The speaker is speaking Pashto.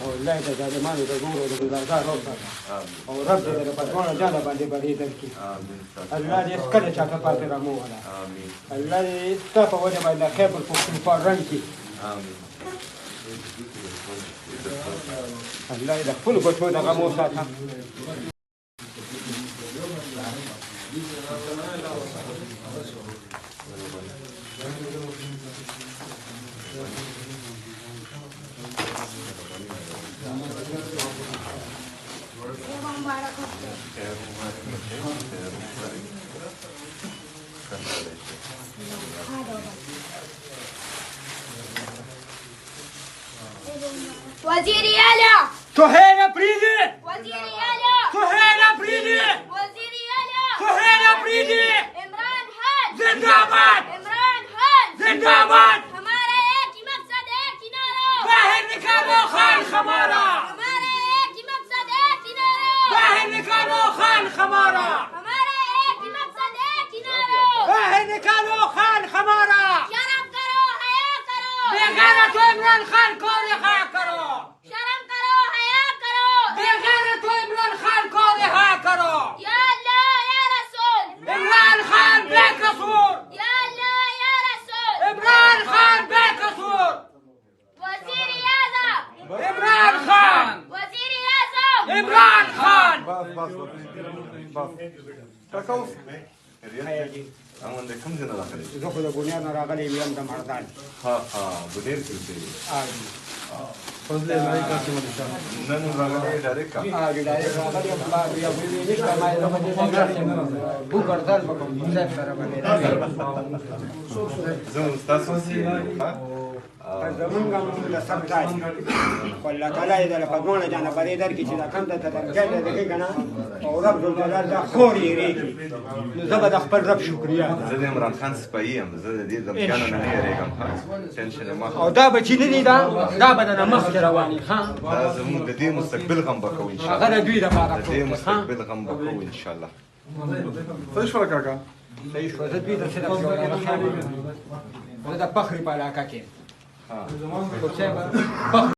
والله تجعل ما ندور ولا زار او رب دې په ټول جاله باندې باندې درکې الله دې کله چا ته پاتې رامو ولا الله دې ستاسو په وجه باندې خیر په رنګ کې الله دې خپل بچو دغه مو ساته وزيري يالا سهيلة بريدي وزيري يالا سهيلة بريدي وزيري يالا سهيلة بريدي عمران خان زنداباد عمران خان زنداباد हमारा एक ही मकसद है किनारा बाहर निकालो खान हमारा हमारा एक ही मकसद है किनारा बाहर निकालो खान हमारा हमारा एक ही मकसद है किनारा बाहर निकालो खान हमारा शर्म करो हया करो बेगैरत इमरान खान को रिहा करो शर्म करो हया करो बेगैरत इमरान खान को रिहा करो या अल्लाह या रसूल इमरान खान बेकसूर या अल्लाह या रसूल इमरान खान बेकसूर वजीर आज़म इमरान खान वजीर आज़म इमरान खान تکوس اما د کوم ځای نه راغلی زه خو د بنیاد نه راغلی یم د مردان ها بډیر کې فضل الله کاسم نشان نن راغلی ډایرکټ کا ډایرکټ راغلی یم با یو نشته ما یو په دې بو ګرځال وکم زه سره باندې زه تاسو سي ها زمونږ هم د سب ځای والله تعالی دې له پدمانه جانه پرې درکې چې دا کم ته درجه دې کنه او رب جلال دا خوري ریږي نو زه به د خپل رب شکریا زه د عمران خان سپایی یم زه د دې زمکانو نه نه یریږم ها ټینشن ما او دا بچی نه دي دا به د مخ کې رواني ها دا زموږ د دې مستقبل غم بکو ان شاء الله هغه دوی لپاره د دې مستقبل غم بکو ان شاء الله صحیح شو کاکا صحیح شو زه دوی ته څه د فخر په علاقه کې ها خو څه